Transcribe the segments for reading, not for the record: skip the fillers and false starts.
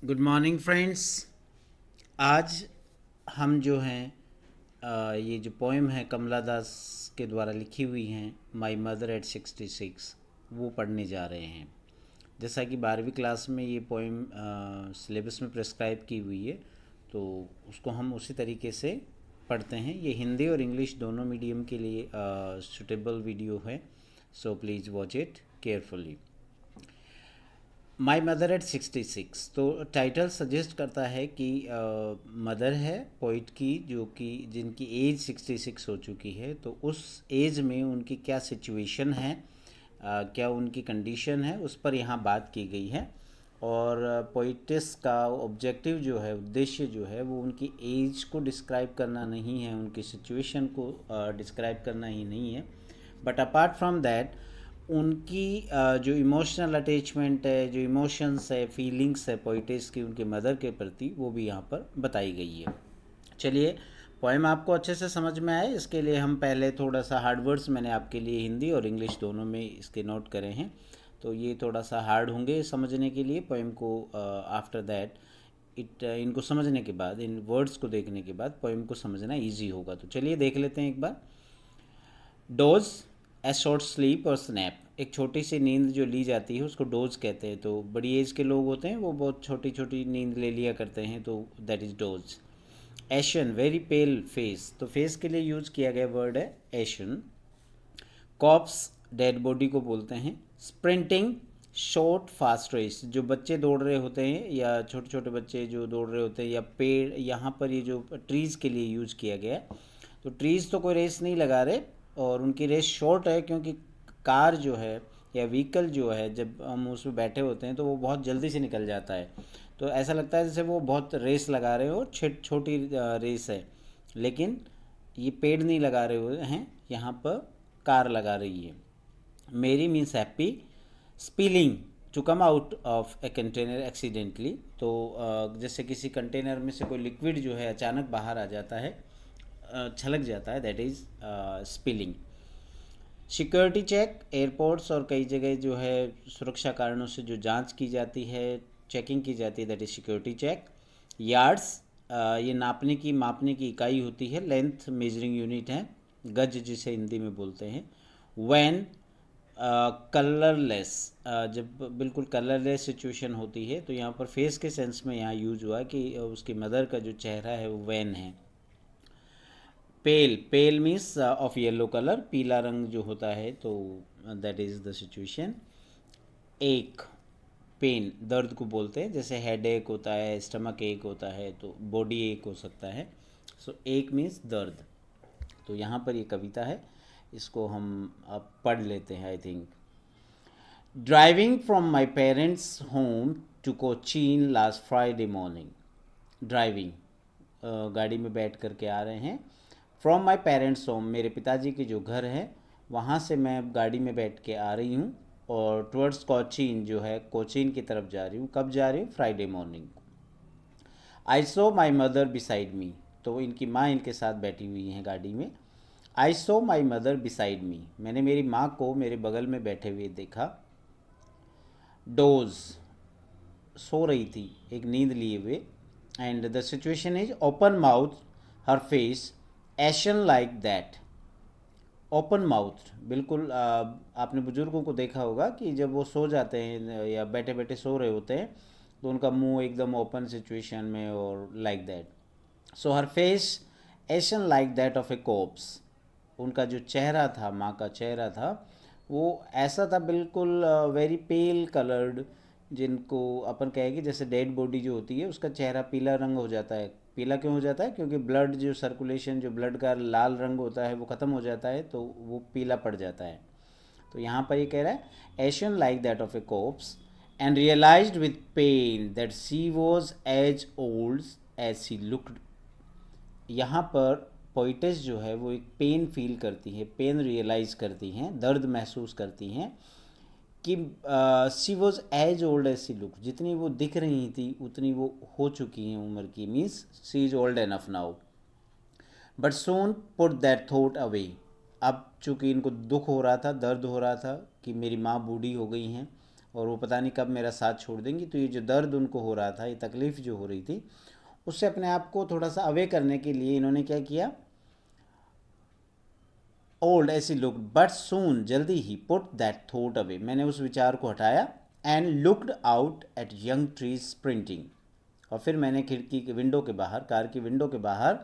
Good morning friends. आज हम जो हैं ये जो पोएम है कमला दास के द्वारा लिखी हुई हैं माय मदर एट 66 वो पढ़ने जा रहे हैं। जैसा कि 12वीं क्लास में ये पोएम सिलेबस में प्रेस्क्राइब की हुई है, तो उसको हम उसी तरीके से पढ़ते हैं। ये हिंदी और इंग्लिश दोनों मीडियम के लिए सूटेबल वीडियो है, so please watch it carefully. My mother eight 66, तो टाइटल सजेस्ट करता है कि मदर है पोइट की, जो कि जिनकी एज 66 हो चुकी है। तो उस एज में उनकी क्या सिचुएशन है, क्या उनकी कंडीशन है, उस पर यहाँ बात की गई है। और पोइटिस का ऑब्जेक्टिव जो है, उद्देश्य जो है, वो उनकी एज को डिस्क्राइब करना नहीं है, उनकी सिचुएशन को डिस्क्राइब करना ही नहीं है, बट अपार्ट फ्रॉम दैट उनकी जो इमोशनल अटैचमेंट है, जो इमोशंस है, फीलिंग्स है पोइटिस की उनके मदर के प्रति, वो भी यहाँ पर बताई गई है। चलिए, पोएम आपको अच्छे से समझ में आए इसके लिए हम पहले थोड़ा सा हार्ड वर्ड्स मैंने आपके लिए हिंदी और इंग्लिश दोनों में इसके नोट करे हैं, तो ये थोड़ा सा हार्ड होंगे समझने के लिए पोएम को। आफ्टर दैट इनको समझने के बाद, इन वर्ड्स को देखने के बाद पोएम को समझना ईजी होगा। तो चलिए देख लेते हैं एक बार। डोज, ए शॉर्ट स्लीप और स्नैप, एक छोटी सी नींद जो ली जाती है उसको डोज कहते हैं। तो बड़ी एज के लोग होते हैं वो बहुत छोटी छोटी नींद ले लिया करते हैं, तो that is doze. Ashen, very pale face, तो फेस के लिए यूज किया गया वर्ड है एशन। कॉप्स, डेड बॉडी को बोलते हैं। स्प्रिंटिंग, शॉर्ट फास्ट रेस, जो बच्चे दौड़ रहे होते हैं या छोटे छोटे बच्चे जो दौड़ रहे होते हैं, या पेड़, यहाँ पर ये जो ट्रीज़ के लिए यूज किया गया है, तो ट्रीज़ तो कोई रेस नहीं लगा रहे और उनकी रेस शॉर्ट है, क्योंकि कार जो है या व्हीकल जो है, जब हम उसमें बैठे होते हैं तो वो बहुत जल्दी से निकल जाता है, तो ऐसा लगता है जैसे वो बहुत रेस लगा रहे हो, छोटी रेस है। लेकिन ये पेड़ नहीं लगा रहे हुए हैं, यहाँ पर कार लगा रही है। Merry means happy. Spilling, to come out of a container accidentally, तो जैसे किसी कंटेनर में से कोई लिक्विड जो है अचानक बाहर आ जाता है, छलक जाता है, that is spilling. Security check, airports और कई जगह जो है सुरक्षा कारणों से जो जांच की जाती है, चेकिंग की जाती है, that is security check. Yards, ये नापने की, मापने की इकाई होती है, लेंथ मेजरिंग यूनिट है, गज जिसे हिंदी में बोलते हैं। वैन, कलरलेस, जब बिल्कुल कलरलेस सिचुएशन होती है, तो यहाँ पर फेस के सेंस में यहाँ यूज हुआ कि उसकी मदर का जो चेहरा है वो वैन है। पेल, पेल मीन्स ऑफ येलो कलर, पीला रंग जो होता है, तो दैट इज़ द सिचुएशन। एक, पेन, दर्द को बोलते हैं, जैसे हेड एक होता है, स्टमक एक होता है, तो बॉडी एक हो सकता है। सो एक मीन्स दर्द। तो यहाँ पर ये कविता है, इसको हम अब पढ़ लेते हैं I think. Driving from my parents home to Cochin last Friday morning. Driving, गाड़ी में बैठ कर के आ रहे हैं। फ्रॉम माई पेरेंट्स होम, मेरे पिताजी के जो घर है वहाँ से मैं गाड़ी में बैठ के आ रही हूँ, और टुवर्ड्स कोचीन, जो है कोचीन की तरफ जा रही हूँ। कब जा रही हूँ? फ्राइडे मॉर्निंग को। आई सो माई मदर बिसाइड मी, तो इनकी माँ इनके साथ बैठी हुई हैं गाड़ी में। आई सो माई मदर बिसाइड मी, मैंने मेरी माँ को मेरे बगल में बैठे हुए देखा। डोज, सो रही थी, एक नींद लिए हुए। And the situation is open mouth, her face ation like that. Open mouth, बिल्कुल आपने बुजुर्गों को देखा होगा कि जब वो सो जाते हैं या बैठे बैठे सो रहे होते हैं, तो उनका मुंह एकदम ओपन सिचुएशन में, और like that. So her face ation like that of a cops, उनका जो चेहरा था, माँ का चेहरा था, वो ऐसा था बिल्कुल वेरी पेल कलर्ड, जिनको अपन कहेंगे जैसे डेड बॉडी जो होती है उसका चेहरा पीला रंग हो जाता है। पीला क्यों हो जाता है? क्योंकि ब्लड जो सर्कुलेशन, जो ब्लड का लाल रंग होता है वो ख़त्म हो जाता है, तो वो पीला पड़ जाता है। तो यहाँ पर ये कह रहा है ashen like that of a corpse, and realised with pain that she was as old as she looked. यहाँ पर पोइटेस जो है वो एक पेन फील करती है, पेन रियलाइज़ करती हैं, दर्द महसूस करती हैं कि she was as old as she look, जितनी वो दिख रही थी उतनी वो हो चुकी हैं उम्र की, means she is old enough now. But soon put that thought away, अब चूँकि इनको दुख हो रहा था, दर्द हो रहा था कि मेरी माँ बूढ़ी हो गई हैं, और वो पता नहीं कब मेरा साथ छोड़ देंगी। तो ये जो दर्द उनको हो रहा था, ये तकलीफ़ जो हो रही थी, उससे अपने आप को थोड़ा सा अवे करने के लिए इन्होंने क्या किया, ओल्ड ऐसी लुक बट सून, जल्दी ही, पुट दैट थॉट अवे, मैंने उस विचार को हटाया, and looked out at young trees sprinting, और फिर मैंने खिड़की के विंडो के बाहर, कार की विंडो के बाहर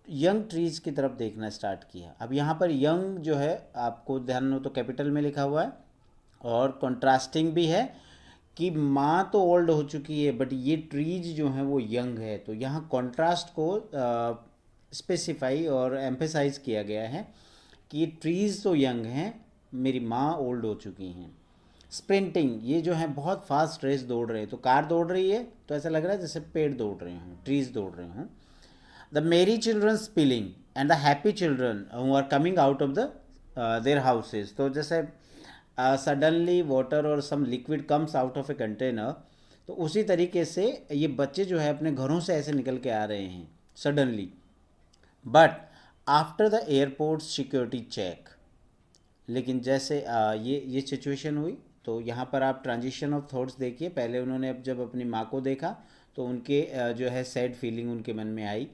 यंग ट्रीज की तरफ देखना स्टार्ट किया। अब यहाँ पर यंग जो है, आपको ध्यान हो तो कैपिटल में लिखा हुआ है, और कंट्रास्टिंग भी है कि माँ तो ओल्ड हो चुकी है बट ये ट्रीज जो हैं वो यंग है। तो यहाँ कॉन्ट्रास्ट को स्पेसिफाई और एम्फेसाइज किया गया है कि ये ट्रीज तो यंग हैं, मेरी माँ ओल्ड हो चुकी हैं। स्प्रिंटिंग, ये जो है बहुत फास्ट रेस दौड़ रहे हैं, तो कार दौड़ रही है तो ऐसा लग रहा है जैसे पेड़ दौड़ रहे हों, ट्रीज दौड़ रहे हों। The merry children spilling and the happy children who are coming out of the their houses, तो जैसे सडनली वाटर और some liquid comes out of a container, तो उसी तरीके से ये बच्चे जो है अपने घरों से ऐसे निकल के आ रहे हैं suddenly. But after the airport security check, लेकिन जैसे ये सिचुएशन हुई, तो यहाँ पर आप ट्रांजिशन ऑफ थॉट्स देखिए। पहले उन्होंने जब अपनी माँ को देखा तो उनके जो है सैड फीलिंग उनके मन में आई,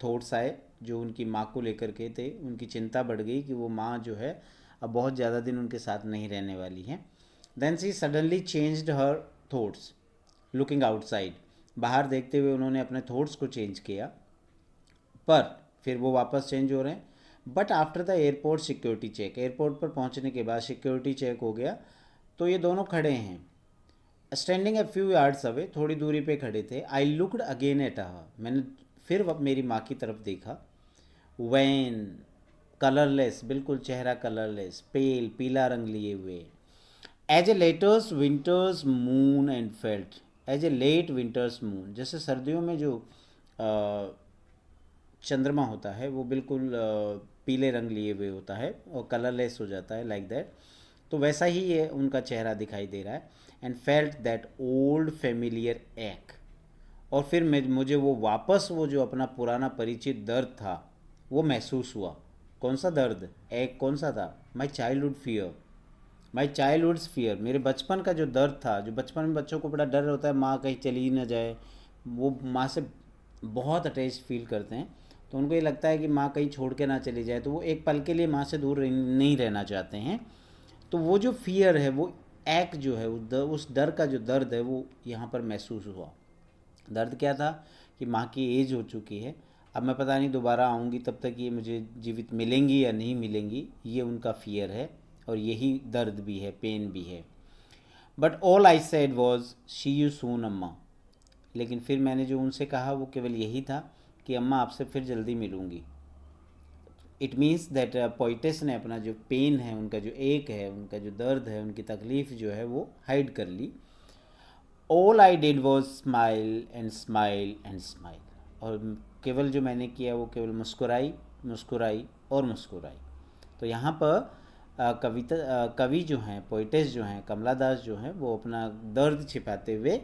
थॉट्स आए जो उनकी माँ को लेकर के थे, उनकी चिंता बढ़ गई कि वो माँ जो है अब बहुत ज़्यादा दिन उनके साथ नहीं रहने वाली है। Then she suddenly changed her thoughts looking outside, बाहर देखते हुए उन्होंने अपने थॉट्स को चेंज किया, पर फिर वो वापस चेंज हो रहे हैं। But after the airport security check, airport पर पहुंचने के बाद सिक्योरिटी चेक हो गया, तो ये दोनों खड़े हैं standing a few yards away, थोड़ी दूरी पे खड़े थे। I looked again at her, मैंने फिर मेरी माँ की तरफ देखा। वैन, कलरलेस, बिल्कुल चेहरा कलरलेस, पेल, पीला रंग लिए हुए। As a late winter's moon and felt, as a late winter's moon, जैसे सर्दियों में जो चंद्रमा होता है वो बिल्कुल पीले रंग लिए हुए होता है और कलरलेस हो जाता है, लाइक दैट, तो वैसा ही ये उनका चेहरा दिखाई दे रहा है। And felt that old familiar एक, और फिर मुझे वो वापस वो जो अपना पुराना परिचित दर्द था वो महसूस हुआ। कौन सा दर्द, एक कौन सा था, my childhood fear, my childhood's fear, मेरे बचपन का जो दर्द था, जो बचपन में बच्चों को बड़ा डर होता है माँ कहीं चली ही ना जाए, वो माँ से बहुत अटैच फील करते हैं, तो उनको ये लगता है कि माँ कहीं छोड़ के ना चली जाए, तो वो एक पल के लिए माँ से दूर नहीं रहना चाहते हैं। तो वो जो फियर है, वो एक जो है, उस डर का जो दर्द है वो यहाँ पर महसूस हुआ। दर्द क्या था कि माँ की एज हो चुकी है, अब मैं पता नहीं दोबारा आऊँगी तब तक ये मुझे जीवित मिलेंगी या नहीं मिलेंगी, ये उनका फियर है और यही दर्द भी है, पेन भी है। But all I said was she you soon अम्मा, लेकिन फिर मैंने जो उनसे कहा वो केवल यही था कि अम्मा आपसे फिर जल्दी मिलूँगी। इट मीन्स दैट पोइटेस ने अपना जो पेन है, उनका जो एक है, उनका जो दर्द है, उनकी तकलीफ़ जो है वो हाइड कर ली। All I did was smile and smile and smile, और केवल जो मैंने किया वो केवल मुस्कुराई, मुस्कुराई और मुस्कुराई। तो यहाँ पर कवि जो हैं, पोइटेस जो हैं, कमला दास जो हैं, वो अपना दर्द छिपाते हुए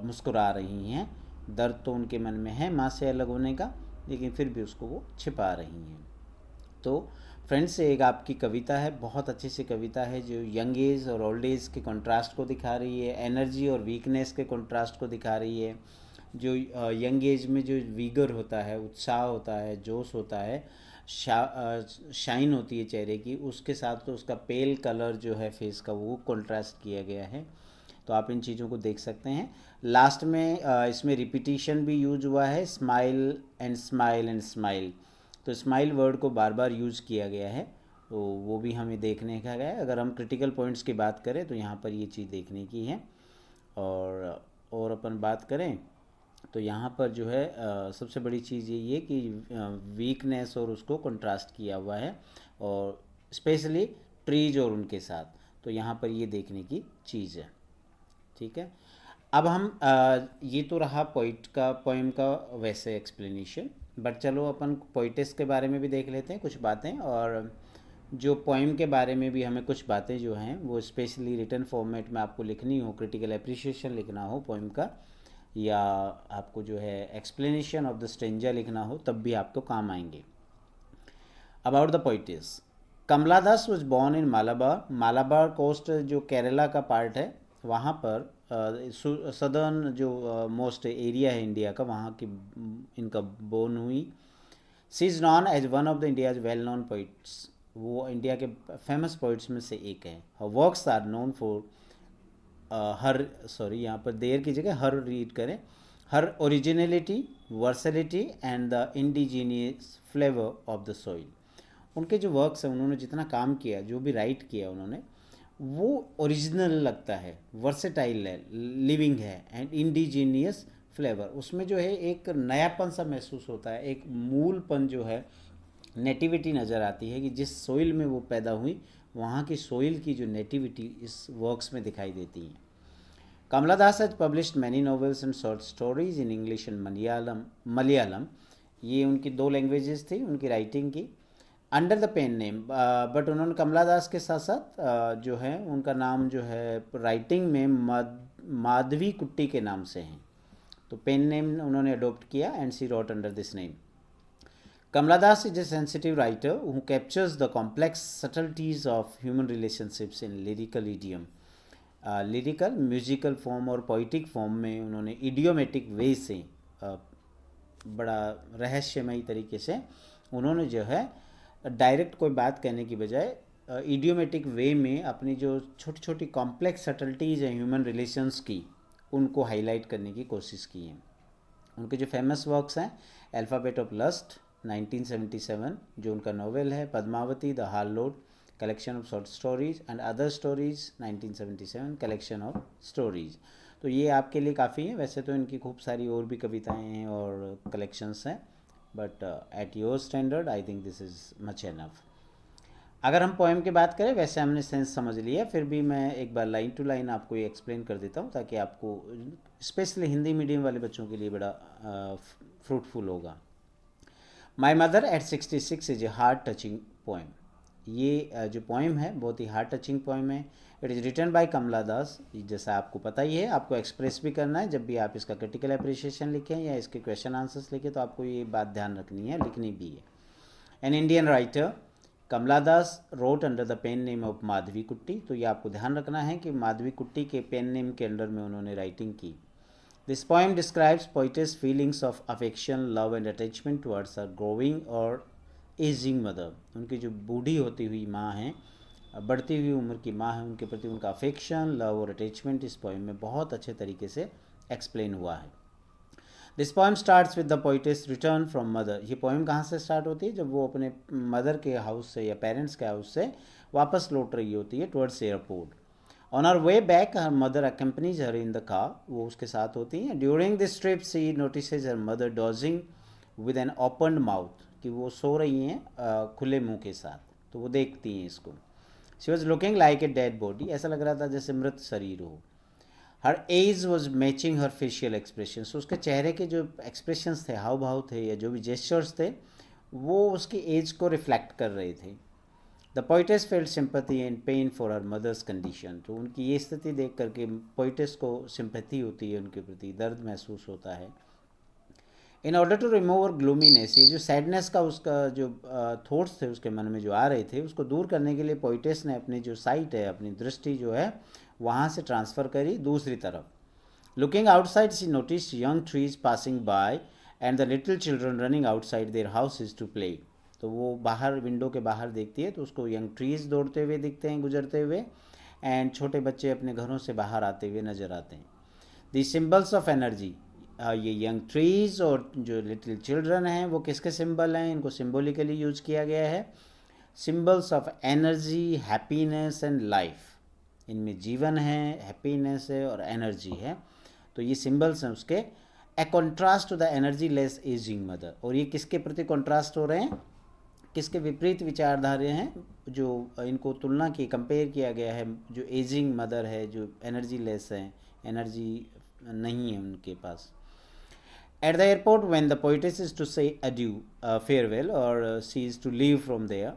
मुस्कुरा रही हैं। दर्द तो उनके मन में है माँ से अलग होने का, लेकिन फिर भी उसको वो छिपा रही हैं। तो फ्रेंड्स, एक आपकी कविता है, बहुत अच्छी सी कविता है जो यंग एज और ओल्ड एज के कंट्रास्ट को दिखा रही है, एनर्जी और वीकनेस के कंट्रास्ट को दिखा रही है। जो यंग एज में जो वीगर होता है, उत्साह होता है, जोश होता है, शाइन होती है चेहरे की, उसके साथ तो उसका पेल कलर जो है फेस का वो कंट्रास्ट किया गया है। तो आप इन चीज़ों को देख सकते हैं। लास्ट में इसमें रिपीटिशन भी यूज हुआ है, smile and smile and smile, तो स्माइल वर्ड को बार बार यूज़ किया गया है, तो वो भी हमें देखने का है। अगर हम क्रिटिकल पॉइंट्स की बात करें तो यहाँ पर ये चीज़ देखने की है। और अपन बात करें तो यहाँ पर जो है सबसे बड़ी चीज़ यही है कि वीकनेस और उसको कंट्रास्ट किया हुआ है, और स्पेशली ट्रीज और उनके साथ, तो यहाँ पर ये देखने की चीज़ है। ठीक है, अब हम ये तो रहा पोइम का वैसे एक्सप्लेनेशन, बट चलो अपन पोइटेस के बारे में भी देख लेते हैं कुछ बातें, और जो पोइम के बारे में भी हमें कुछ बातें जो हैं वो स्पेशली रिटन फॉर्मेट में आपको लिखनी हो, क्रिटिकल अप्रिशिएशन लिखना हो पोइम का, या आपको जो है एक्सप्लेनेशन ऑफ द स्ट्रेंजर लिखना हो, तब भी आपको काम आएंगे। About the poetess, Kamala Das was born in Malabar. Malabar coast जो केरला का पार्ट है वहाँ पर सदर्न जो मोस्ट एरिया है इंडिया का, वहाँ की इनका बोर्न हुई। She is known as one of the India's well known poets. वो इंडिया के फेमस पोइट्स में से एक है। Her works are known for her, sorry यहाँ पर देर की जगह हर रीड करें, her originality, versatility and the indigenous flavour of the soil. उनके जो वर्क्स हैं, उन्होंने जितना काम किया, जो भी राइट किया उन्होंने, वो ओरिजिनल लगता है, वर्सेटाइल है, लिविंग है एंड इंडिजीनियस फ्लेवर। उसमें जो है एक नयापन सा महसूस होता है, एक मूलपन जो है, नेटिविटी नज़र आती है कि जिस सोइल में वो पैदा हुई वहाँ की सोइल की जो नेटिविटी इस वर्क्स में दिखाई देती है। Kamala Das has published many novels and short stories in English and Malayalam. ये उनकी 2 लैंग्वेजेस थी उनकी राइटिंग की। Under the pen name, but उन्होंने कमला दास के साथ साथ जो है उनका नाम जो है राइटिंग में माधवी कुट्टी के नाम से हैं, तो पेन नेम उन्होंने अडोप्ट किया and she wrote under this name. Kamala Das is a sensitive writer who captures the complex subtleties of human relationships in lyrical idiom. Lyrical musical form और पोइटिक फॉर्म में उन्होंने idiomatic वे से बड़ा रहस्यमयी तरीके से उन्होंने जो है डायरेक्ट कोई बात कहने की बजाय इडियोमेटिक वे में अपनी जो छोटी छोटी कॉम्प्लेक्स सटल्टीज़ हैं ह्यूमन रिलेशंस की, उनको हाईलाइट करने की कोशिश की है। उनके जो फेमस वर्क्स हैं, अल्फ़ाबेट ऑफ लस्ट 1977 जो उनका नॉवेल है, Padmavati the harlot collection of short stories and other stories 1977 collection of stories. तो ये आपके लिए काफ़ी है। वैसे तो इनकी खूब सारी और भी कविताएं हैं और कलेक्शंस हैं, but at your standard I think this is much enough. अगर हम पोएम की बात करें, वैसे हमने सेंस समझ लिया, फिर भी मैं एक बार लाइन टू लाइन आपको ये एक्सप्लेन कर देता हूँ ताकि आपको स्पेशली हिंदी मीडियम वाले बच्चों के लिए बड़ा फ्रूटफुल होगा। My mother eight 66 is a heart touching poem. ये जो पोएम है बहुत ही हार्ट टचिंग पोएम है। इट इज़ रिटन बाय कमला दास। जैसा आपको पता ही है, आपको एक्सप्रेस भी करना है जब भी आप इसका क्रिटिकल अप्रिशिएशन लिखें या इसके क्वेश्चन आंसर्स लिखें, तो आपको ये बात ध्यान रखनी है, लिखनी भी है। An Indian writer Kamala Das wrote under the pen name of Madhavi Kutty. तो ये आपको ध्यान रखना है कि माधवी कुट्टी के पेन नेम के अंडर में उन्होंने राइटिंग की। This poem describes poetess feelings of affection, love and attachment towards her growing or aging mother. उनकी जो बूढ़ी होती हुई माँ हैं, बढ़ती हुई उम्र की माँ है, उनके प्रति उनका अफेक्शन, लव और अटैचमेंट इस पोएम में बहुत अच्छे तरीके से एक्सप्लेन हुआ है। This poem starts with the poetess return from mother. ये पोएम कहाँ से स्टार्ट होती है? जब वो अपने मदर के हाउस से या पेरेंट्स के हाउस से वापस लौट रही होती है towards airport. On our way back her mother accompanies her in the car. वो उसके साथ होती हैं। During this trip she notices her mother dozing with an open mouth, कि वो सो रही हैं खुले मुंह के साथ, तो वो देखती हैं इसको। She was looking like a dead body, ऐसा लग रहा था जैसे मृत शरीर हो। Her age was matching her facial expression, उसके चेहरे के जो एक्सप्रेशंस थे, हाव भाव थे या जो भी जेस्चर्स थे, वो उसकी एज को रिफ्लेक्ट कर रहे थे। The poetess felt sympathy and pain for her mother's condition. तो उनकी ये स्थिति देख करके पोइटेस को सिंपैथी होती है, उनके प्रति दर्द महसूस होता है। इन ऑर्डर टू रिमूव और ग्लूमीनेस, ये जो सैडनेस का उसका जो थॉट्स थे उसके मन में जो आ रहे थे, उसको दूर करने के लिए पोइटेस ने अपनी जो साइट है, अपनी दृष्टि जो है वहाँ से ट्रांसफ़र करी दूसरी तरफ। Looking outside she notice young trees passing by and the little children running outside their houses to play. तो वो बाहर विंडो के बाहर देखती है तो उसको यंग ट्रीज़ दौड़ते हुए दिखते हैं, गुजरते हुए, एंड छोटे बच्चे अपने घरों से बाहर आते हुए नज़र आते हैं। दी सिम्बल्स ऑफ एनर्जी, ये यंग ट्रीज़ और जो लिटिल चिल्ड्रन हैं वो किसके सिंबल हैं? इनको सिम्बोलिकली यूज किया गया है। Symbols of energy, happiness and life. इनमें जीवन है, हैप्पीनेस है और एनर्जी है। तो ये सिम्बल्स हैं उसके। A contrast to the energy less ageing mother. और ये किसके प्रति कॉन्ट्रास्ट हो रहे हैं? किसके विपरीत विचारधारे हैं? जो इनको तुलना की, कंपेयर किया गया है, जो एजिंग मदर है, जो एनर्जी लेस है, एनर्जी नहीं है उनके पास। At the airport when the poetess is to say adieu, farewell, और she is to leave from there,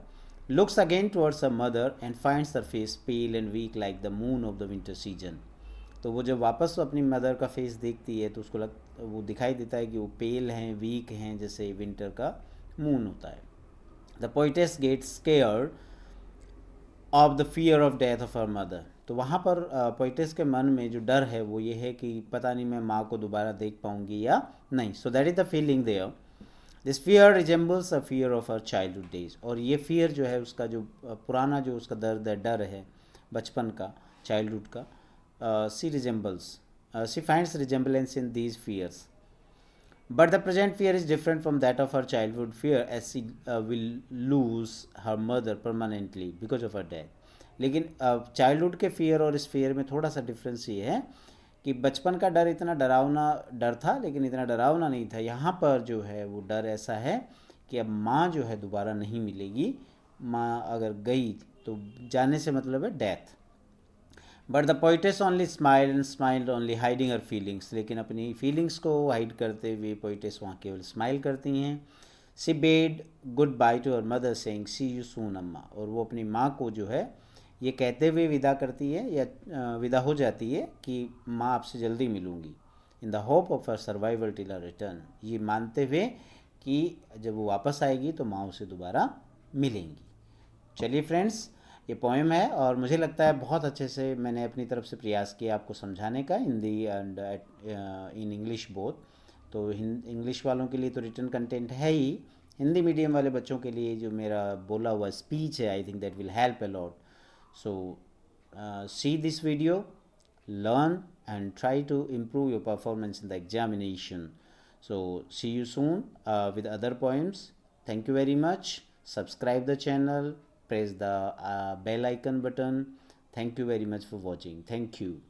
looks again towards her mother and finds her face pale and weak like the moon of the winter season. तो वो जब वापस अपनी mother का face देखती है तो उसको वो दिखाई देता है कि वो पेल हैं, वीक हैं, जैसे विंटर का मून होता है। The poetess gets scared of the fear of death of her mother. तो वहाँ पर पोइटेस के मन में जो डर है वो ये है कि पता नहीं मैं माँ को दोबारा देख पाऊँगी या नहीं। So that is the feeling there. This fear resembles a fear of her childhood days. और ये फियर जो है उसका जो पुराना जो उसका दर्द है, डर है बचपन का, चाइल्डहुड का, she resembles, she finds resemblance in these fears. But the present fear is different from that of her childhood fear, as she will lose her mother permanently because of her death. लेकिन childhood के fear और इस fear में थोड़ा सा difference ये है कि बचपन का डर इतना डरावना डर था, लेकिन इतना डरावना नहीं था। यहाँ पर जो है वो डर ऐसा है कि अब माँ जो है दोबारा नहीं मिलेगी। माँ अगर गई तो जाने से मतलब है death. But the poetess only smile and smiled only hiding her feelings. लेकिन अपनी फीलिंग्स को हाइड करते हुए पोइटेस वहाँ केवल स्माइल करती हैं। She bade goodbye to her mother saying see you soon Amma. और वो अपनी माँ को जो है ये कहते हुए विदा करती है या विदा हो जाती है कि माँ आपसे जल्दी मिलूँगी। In the hope of her survival till her return. ये मानते हुए कि जब वो वापस आएगी तो माँ उसे दोबारा मिलेंगी। चलिए फ्रेंड्स, ये पोएम है और मुझे लगता है बहुत अच्छे से मैंने अपनी तरफ से प्रयास किया आपको समझाने का, Hindi and in English both. तो इंग्लिश वालों के लिए तो रिटन कंटेंट है ही, हिंदी मीडियम वाले बच्चों के लिए जो मेरा बोला हुआ स्पीच है, I think that will help a lot. So see this video, learn and try to improve your performance in the examination. So see you soon with other poems. Thank you very much. Subscribe the channel, press the bell icon button. Thank you very much for watching. Thank you.